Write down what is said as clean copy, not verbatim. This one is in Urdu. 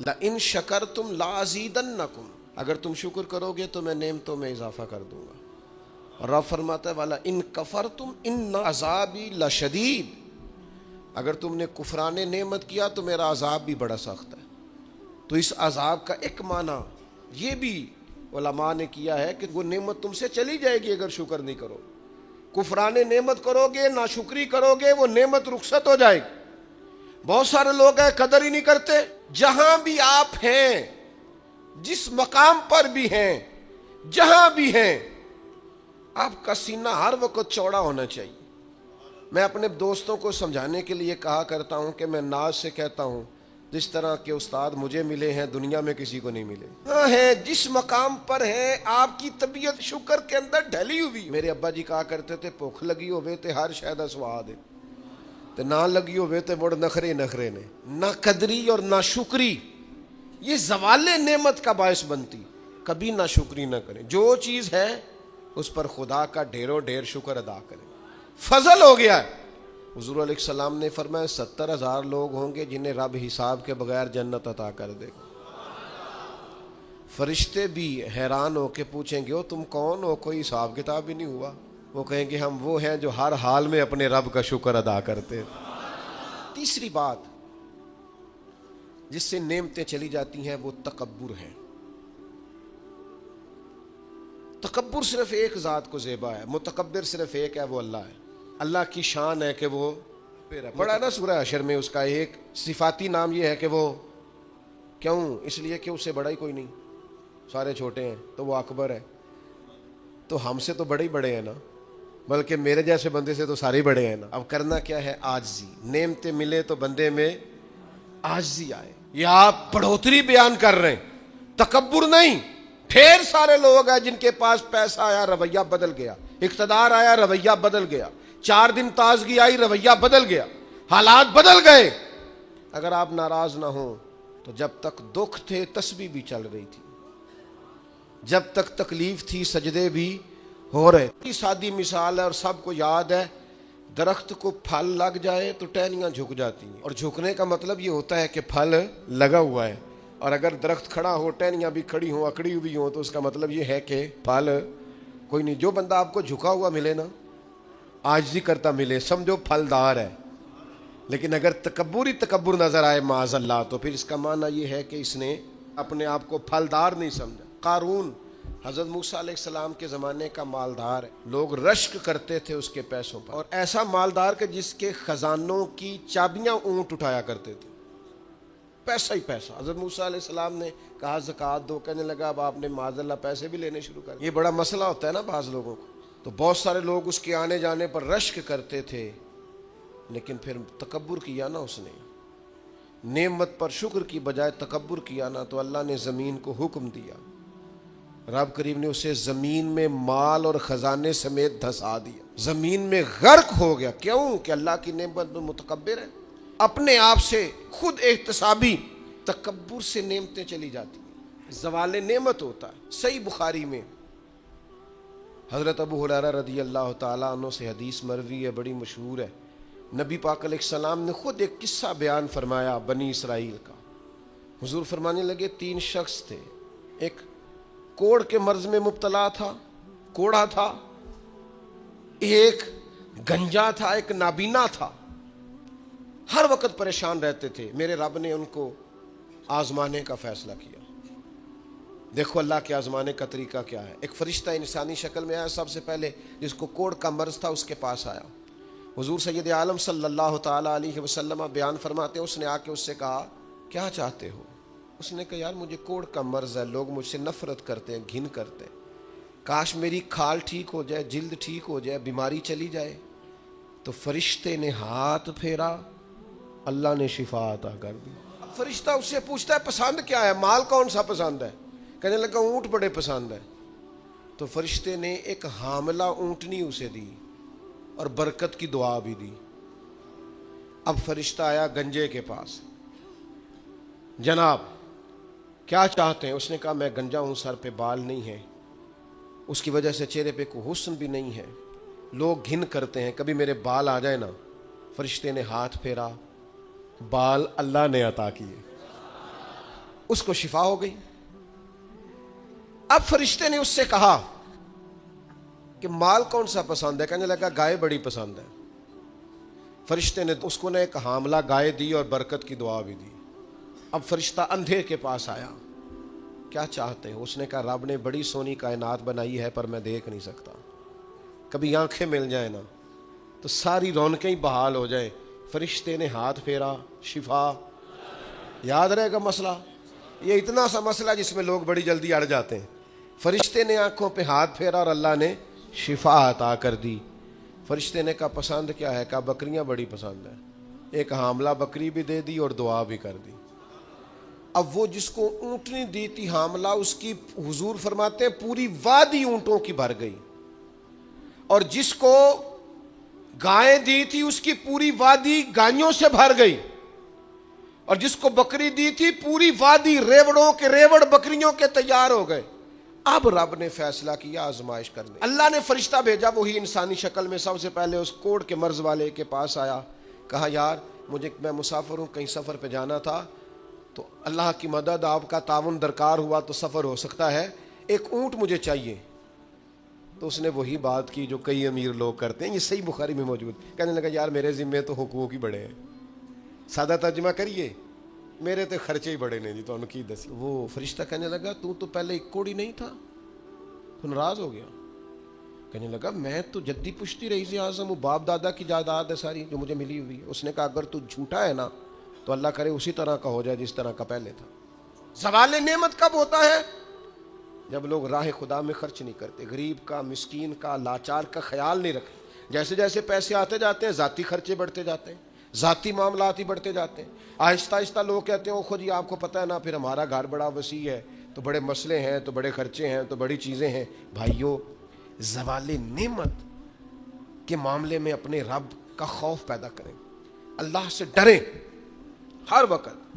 لئن شکرتم لازیدنکم، اگر تم شکر کرو گے تو میں نعمتوں میں اضافہ کر دوں گا. اور رب فرماتا ہے وَلَئِن کَفَرْتُمْ إِنَّ عَذَابِي لَشَدِيدٌ، اگر تم نے کفران نعمت کیا تو میرا عذاب بھی بڑا سخت ہے. تو اس عذاب کا ایک معنی یہ بھی علماء نے کیا ہے کہ وہ نعمت تم سے چلی جائے گی اگر شکر نہیں کرو. کفران نعمت کرو گے، ناشکری کرو گے، وہ نعمت رخصت ہو جائے گی. بہت سارے لوگ ہیں قدر ہی نہیں کرتے. جہاں بھی آپ ہیں، جس مقام پر بھی ہیں، جہاں بھی ہیں، آپ کا سینہ ہر وقت چوڑا ہونا چاہیے. میں اپنے دوستوں کو سمجھانے کے لیے کہا کرتا ہوں کہ میں ناز سے کہتا ہوں جس طرح کے استاد مجھے ملے ہیں دنیا میں کسی کو نہیں ملے. ہاں ہے، جس مقام پر ہے آپ کی طبیعت شکر کے اندر ڈھلی ہوئی. میرے ابا جی کہا کرتے تھے بھوک لگی ہوئے تے ہر شاید سواد ہے، تے نہ لگی ہوئے تے بڑ نخرے نخرے نے. نہ قدری اور نہ شکری یہ زوال نعمت کا باعث بنتی. کبھی نہ شکری نہ کریں. جو چیز ہے اس پر خدا کا ڈھیروں ڈھیر شکر ادا کریں. فضل ہو گیا ہے. حضور علیہ السلام نے فرمایا 70,000 لوگ ہوں گے جنہیں رب حساب کے بغیر جنت عطا کر دے گا. فرشتے بھی حیران ہو کے پوچھیں گے تم کون ہو، کوئی حساب کتاب بھی نہیں ہوا. وہ کہیں گے ہم وہ ہیں جو ہر حال میں اپنے رب کا شکر ادا کرتے. تیسری بات جس سے نعمتیں چلی جاتی ہیں وہ تکبر ہے. تکبر صرف ایک ذات کو زیبا ہے، متکبر صرف ایک ہے، وہ اللہ ہے. اللہ کی شان ہے کہ وہ بڑا نا سورہ حشر میں اس کا ایک صفاتی نام یہ ہے کہ وہ کیوں، اس لیے کہ اس سے بڑا ہی کوئی نہیں، سارے چھوٹے ہیں تو وہ اکبر ہے. تو ہم سے تو بڑے ہی بڑے ہیں نا، بلکہ میرے جیسے بندے سے تو سارے بڑے ہیں نا. اب کرنا کیا ہے؟ عاجزی. نعمتیں ملے تو بندے میں عاجزی آئے. یہ آپ بڑھوتری بیان کر رہے ہیں، تکبر نہیں. ڈھیر سارے لوگ ہیں جن کے پاس پیسہ آیا رویہ بدل گیا، اقتدار آیا رویہ بدل گیا، 4 دن تازگی آئی رویہ بدل گیا، حالات بدل گئے. اگر آپ ناراض نہ ہوں تو جب تک دکھ تھے تسبیح بھی چل رہی تھی، جب تک تکلیف تھی سجدے بھی ہو رہے. سادی مثال ہے اور سب کو یاد ہے. درخت کو پھل لگ جائے تو ٹہنیاں جھک جاتی ہیں، اور جھکنے کا مطلب یہ ہوتا ہے کہ پھل لگا ہوا ہے. اور اگر درخت کھڑا ہو، ٹہنیاں بھی کھڑی ہوں، اکڑی ہوئی ہوں، تو اس کا مطلب یہ ہے کہ پھل کوئی نہیں. جو بندہ آپ کو جھکا ہوا ملے نا، عاجزی کرتا ملے، سمجھو پھلدار ہے. لیکن اگر تکبر نظر آئے معاذ اللہ، تو پھر اس کا معنی یہ ہے کہ اس نے اپنے آپ کو پھلدار نہیں سمجھا. قارون حضرت موسیٰ علیہ السلام کے زمانے کا مالدار ہے. لوگ رشک کرتے تھے اس کے پیسوں پر، اور ایسا مالدار کہ جس کے خزانوں کی چابیاں اونٹ اٹھایا کرتے تھے. پیسہ ہی پیسہ. حضرت موسیٰ علیہ السلام نے کہا زکوٰۃ دو، کہنے لگا اب آپ نے معاذ اللہ پیسے بھی لینے شروع کر. یہ بڑا مسئلہ ہوتا ہے نا بعض لوگوں کو. تو بہت سارے لوگ اس کے آنے جانے پر رشک کرتے تھے، لیکن پھر تکبر کیا نا اس نے. نعمت پر شکر کی بجائے تکبر کیا نا، تو اللہ نے زمین کو حکم دیا، رب کریم نے اسے زمین میں مال اور خزانے سمیت دھسا دیا. زمین میں غرق ہو گیا. کیوں؟ کہ اللہ کی نعمت میں متکبر ہے. اپنے آپ سے خود احتسابی تکبر سے نعمتیں چلی جاتی ہیں، زوال نعمت ہوتا ہے. صحیح بخاری میں حضرت ابو ہریرہ رضی اللہ تعالیٰ عنہ سے حدیث مروی ہے، بڑی مشہور ہے. نبی پاک علیہ السلام نے خود ایک قصہ بیان فرمایا بنی اسرائیل کا. حضور فرمانے لگے 3 شخص تھے. ایک کوڑ کے مرض میں مبتلا تھا، کوڑا تھا. ایک گنجا تھا، ایک نابینا تھا. ہر وقت پریشان رہتے تھے. میرے رب نے ان کو آزمانے کا فیصلہ کیا. دیکھو اللہ کے آزمانے کا طریقہ کیا ہے. ایک فرشتہ انسانی شکل میں آیا. سب سے پہلے جس کو کوڑ کا مرض تھا اس کے پاس آیا. حضور سید عالم صلی اللہ تعالیٰ علیہ وسلم بیان فرماتے ہیں، اس نے آ کے اس سے کہا کیا چاہتے ہو؟ اس نے کہا یار مجھے کوڑ کا مرض ہے، لوگ مجھ سے نفرت کرتے ہیں، گھن کرتے ہیں. کاش میری کھال ٹھیک ہو جائے، جلد ٹھیک ہو جائے، بیماری چلی جائے. تو فرشتے نے ہاتھ پھیرا، اللہ نے شفا عطا کر دی. فرشتہ اس سے پوچھتا ہے پسند کیا ہے؟ مال کون سا پسند ہے؟ کہنے لگا اونٹ بڑے پسند ہے. تو فرشتے نے ایک حاملہ اونٹنی اسے دی اور برکت کی دعا بھی دی. اب فرشتہ آیا گنجے کے پاس، جناب کیا چاہتے ہیں؟ اس نے کہا میں گنجا ہوں، سر پہ بال نہیں ہے، اس کی وجہ سے چہرے پہ کوئی حسن بھی نہیں ہے، لوگ گھن کرتے ہیں، کبھی میرے بال آ جائے نا. فرشتے نے ہاتھ پھیرا، بال اللہ نے عطا کیے. اس کو شفا ہو گئی. اب فرشتے نے اس سے کہا کہ مال کون سا پسند ہے؟ کہنے لگا گائے بڑی پسند ہے. فرشتے نے اس کو نے ایک حاملہ گائے دی اور برکت کی دعا بھی دی. اب فرشتہ اندھے کے پاس آیا، کیا چاہتے ہو؟ اس نے کہا رب نے بڑی سونی کائنات بنائی ہے پر میں دیکھ نہیں سکتا، کبھی آنکھیں مل جائیں نا تو ساری رونقیں ہی بحال ہو جائیں. فرشتے نے ہاتھ پھیرا، شفا. یاد رہے گا مسئلہ، یہ اتنا سا مسئلہ جس میں لوگ بڑی جلدی اڑ جاتے ہیں. فرشتے نے آنکھوں پہ ہاتھ پھیرا اور اللہ نے شفا عطا کر دی. فرشتے نے کہا پسند کیا ہے؟ کہا بکریاں بڑی پسند ہے. ایک حاملہ بکری بھی دے دی اور دعا بھی کر دی. اب وہ جس کو اونٹنی دی تھی حاملہ، اس کی حضور فرماتے ہیں پوری وادی اونٹوں کی بھر گئی، اور جس کو گائے دی تھی اس کی پوری وادی گائیوں سے بھر گئی، اور جس کو بکری دی تھی پوری وادی ریوڑوں کے ریوڑ بکریوں کے تیار ہو گئے. اب رب نے فیصلہ کیا آزمائش کرنے. اللہ نے فرشتہ بھیجا، وہی انسانی شکل میں. سب سے پہلے اس کوڑ کے مرض والے کے پاس آیا، کہا یار میں مسافر ہوں، کہیں سفر پہ جانا تھا، تو اللہ کی مدد آپ کا تعاون درکار ہوا تو سفر ہو سکتا ہے، ایک اونٹ مجھے چاہیے. تو اس نے وہی بات کی جو کئی امیر لوگ کرتے ہیں، یہ صحیح بخاری میں موجود. کہنے لگا یار میرے ذمے تو حقوق ہی بڑے ہیں، سادہ ترجمہ کریے، میرے تو خرچے ہی بڑے نے جی. تو ان کی دسی. وہ فرشتہ کہنے لگا تو پہلے ایک کوڑی نہیں تھا، تو ناراض ہو گیا. کہنے لگا میں تو جدی پشتی رئیس اعظم ہوں، باپ دادا کی جائیداد ہے ساری جو مجھے ملی ہوئی. اس نے کہا اگر تو جھوٹا ہے نا تو اللہ کرے اسی طرح کا ہو جائے جس طرح کا پہلے تھا. زوال نعمت کب ہوتا ہے؟ جب لوگ راہ خدا میں خرچ نہیں کرتے، غریب کا، مسکین کا، لاچار کا خیال نہیں رکھتے. جیسے جیسے پیسے آتے جاتے ہیں ذاتی خرچے بڑھتے جاتے ہیں، ذاتی معاملات ہی بڑھتے جاتے ہیں. آہستہ آہستہ لوگ کہتے ہیں او خود ہی آپ کو پتہ ہے نا، پھر ہمارا گھر بڑا وسیع ہے تو بڑے مسئلے ہیں، تو بڑے خرچے ہیں، تو بڑی چیزیں ہیں. بھائیو، زوال نعمت کے معاملے میں اپنے رب کا خوف پیدا کریں، اللہ سے ڈریں ہر وقت.